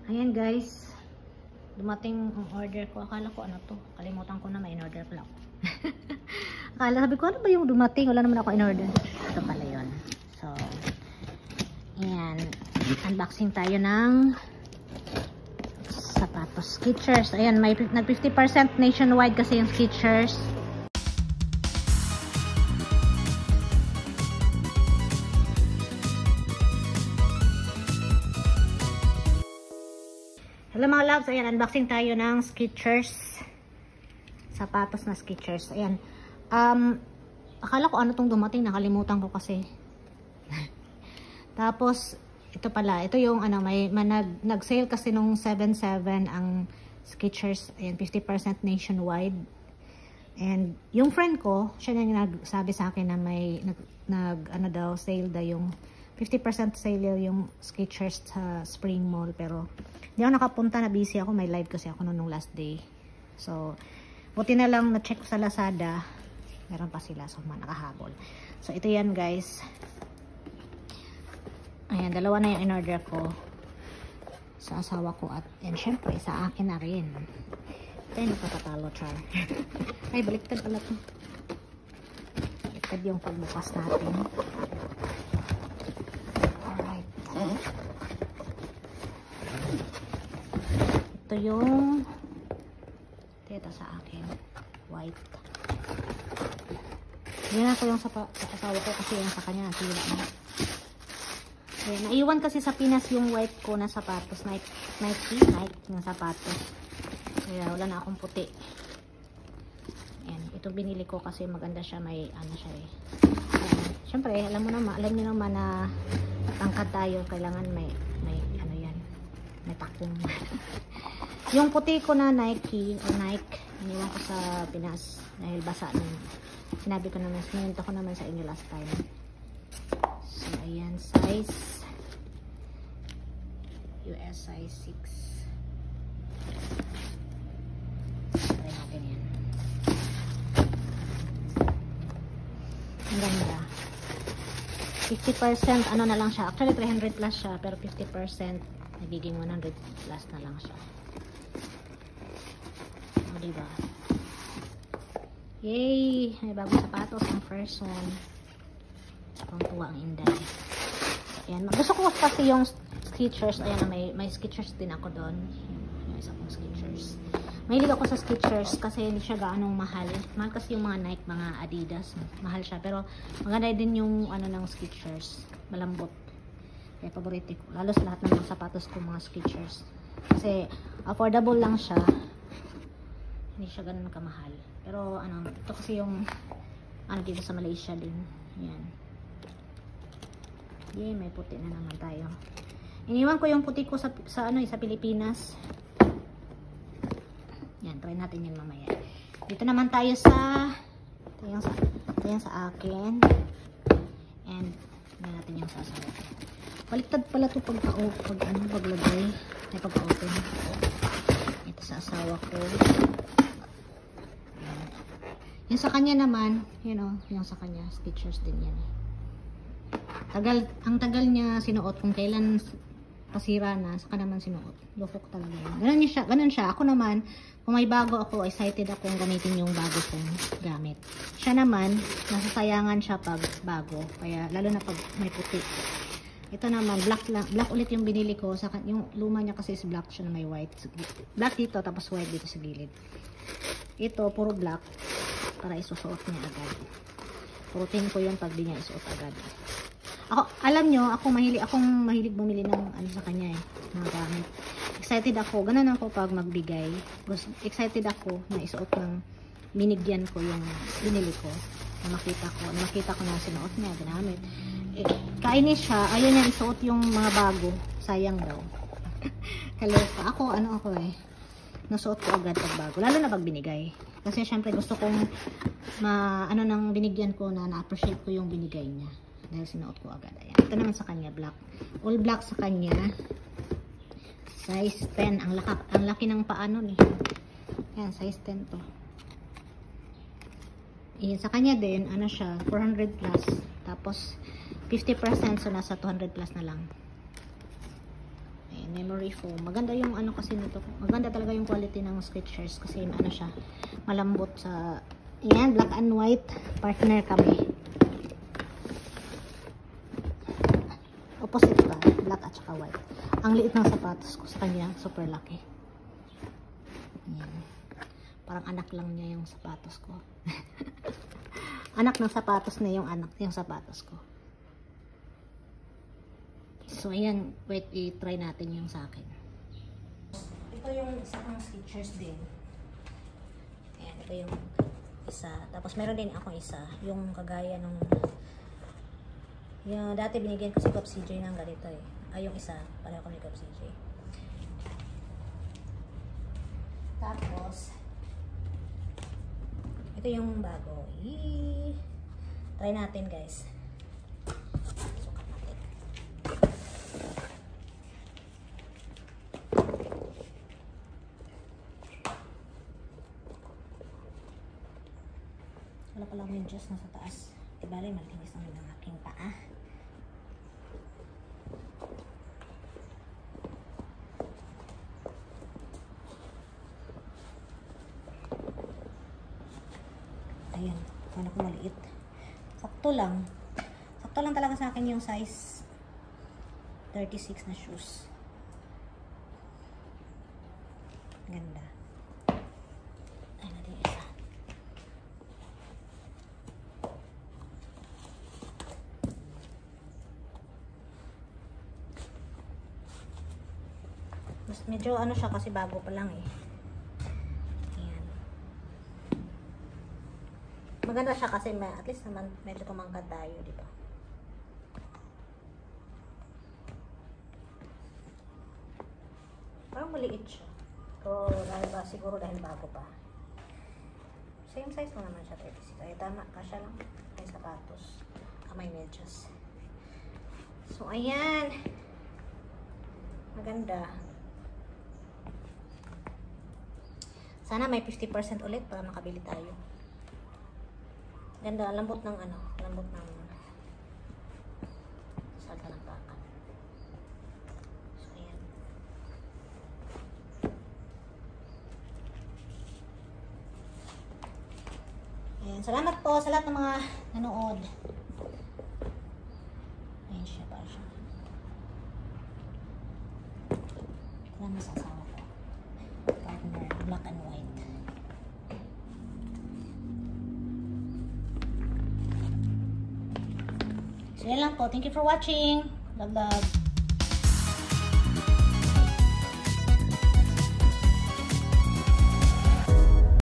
Ayan guys, dumating ang order ko. Akala ko ano to, kalimutan ko na may in-order pala ako. Sabi ko, ano ba yung dumating? Wala naman ako in-order. Ito pala yun. So, ayan, unboxing tayo ng sapatos, Skechers. Ayan, may nag 50% nationwide kasi yung Skechers. Hello mga loves, ayan, unboxing tayo ng Skechers. Sapatos na Skechers. Ayan. Akala ko ano tong dumating, nakalimutan ko kasi. Tapos, ito pala, ito yung ano, nag-sale kasi nung 7/7 ang Skechers. Ayan, 50% nationwide. And yung friend ko, siya yung nagsabi sa akin na may ano daw, sale daw yung 50% sale yung Skechers sa Spring Mall, pero hindi ako nakapunta, na busy ako, may live kasi ako nung last day. So, buti na lang na-check ko sa Lazada, meron pa sila, so nakahabol. So, ito yan guys. Ayan, dalawa na yung in-order ko sa asawa ko at, and syempre, sa akin na rin. Ito yung nagpapatalo, char. Ay, baliktad pala ito. Baliktad yung pagbukas natin. Ito yung teta sa akin, white. Yan ako yung sa asawa ko kasi yung sa kanya sila na. Ayan, naiwan kasi sa Pinas yung white ko na sapatos, Nike yung sapatos. Kaya wala na akong puti. Ayan, ito binili ko kasi maganda siya, may ano siya eh. Ayan, syempre alam niyo naman na tangkad tayo, kailangan may ano yan, may takong. Yung puti ko na Nike, iniwan ko sa Pinas dahil basa nung sinabi ko naman, sinunod ko naman sa inyo last time. So ayan, size US size 6. Try natin yan. Ang ganda. 50% ano na lang siya, actually 300 plus siya, pero 50% nagiging 100 plus na lang siya. O diba? Yay! May bagong sapatos ang first one. Ang tuwa ang Inday. Ayan, gusto ko kasi yung Skechers. Ayan, may Skechers din ako doon. Yung isa kong Skechers. Mahilig ako sa Skechers kasi hindi siya gaanong mahal. Mahal kasi yung mga Nike, mga Adidas. Mahal siya. Pero maganda din yung ano ng Skechers. Malambot. Kaya paborito ko. Lalo sa lahat ng mga sapatos ko, mga Skechers. Kasi affordable lang siya. Hindi siya ganun kamahal. Pero ano, ito kasi yung ano dito sa Malaysia din. Yan. Yay, may puti na naman tayo. Iniwan ko yung puti ko sa Pilipinas. Yan, try natin yun mamaya. Dito naman tayo sa ito yung sa akin. And tingnan natin yung sasawa. Baliktad pala ito paglagay. Ay, pag-open. Ito sa asawa ko. Yan. Yung sa kanya naman, yung sa kanya, Skechers din yan. Ang tagal niya sinuot, kung kailan pasira na, saka naman sinuot. Lufok talaga yan. Ganun siya. Ako naman, kung may bago ako, excited akong gamitin yung bago kong gamit. Siya naman, nasasayangan siya pag bago. Kaya, lalo na pag may puti. Ito naman, black ulit yung binili ko. Yung luma niya kasi is black siya na may white. Black dito, tapos white dito sa gilid. Ito, puro black. Para isusuot niya agad. Routine ko yun pag di niya isuot agad. Ako, alam nyo, akong mahilig bumili ng ano sa kanya eh, mga gamit. Excited ako, ganun ako pag magbigay. Excited ako na isuot ng binigyan ko yung binili ko. Na makita ko na sinuot niya, ginamit. Eh, kainis siya, ayaw niya isuot yung mga bago. Sayang daw. Kaloka. Ako nasuot ko agad pag bago. Lalo na pag binigay. Kasi syempre gusto kong nang binigyan ko na na-appreciate ko yung binigay niya. Dahil sinuot ko agad. Ayan. Ito naman sa kanya, black. All black sa kanya. Size 10. Ang laki ng paa nun eh. Ayan, size 10 to. Ayan, sa kanya din, ano siya, 400 plus. Tapos, 50%, so nasa 200 plus na lang. Ayan, memory foam. Maganda yung ano kasi nito. Maganda talaga yung quality ng Skechers kasi ano siya, malambot sa, yan, black and white. Partner kami. Opposite ba? Black at saka white. Ang liit ng sapatos ko sa kanya, super laki. Yan. Parang anak lang niya yung sapatos ko. Anak ng sapatos na yung anak yung sapatos ko. So, ayan. Wait, i-try natin yung sa akin. Ito yung isang Skechers din. Ayan, ito yung isa. Tapos, meron din akong isa. Yung kagaya nung yung dati binigyan ko si Cop CJ ng ganito eh. Ay, yung isa. Pareho ko ni Cop CJ. Tapos, ito yung bago. Try natin, guys. Sukat natin. Wala palang medyas na sa taas. Ibali, malinis ang aking paa. Ayan, paano ko maliit. Sakto lang. Sakto lang talaga sa akin yung size 36 na shoes. Ganda. Ay, natin isa. Mas medyo ano siya kasi bago pa lang eh. Maganda siya kasi at least naman medyo tumangkad tayo, di ba? Parang maliit siya. So, dahil ba, siguro dahil bago pa. Same size mo naman siya, 36. Ay, tama, kasya lang. May sapatos. May medyas. So, ayan. Maganda. Sana may 50% ulit para makabili tayo. Ganda, lambot ng ano, lambot ng salta ng bakal. So, ayan. Ayan, salamat po sa lahat ng mga nanood. Ayan siya, para siya. Salamat sa asawa ko. Partner, black and white. So, yan lang po. Thank you for watching. Love, love.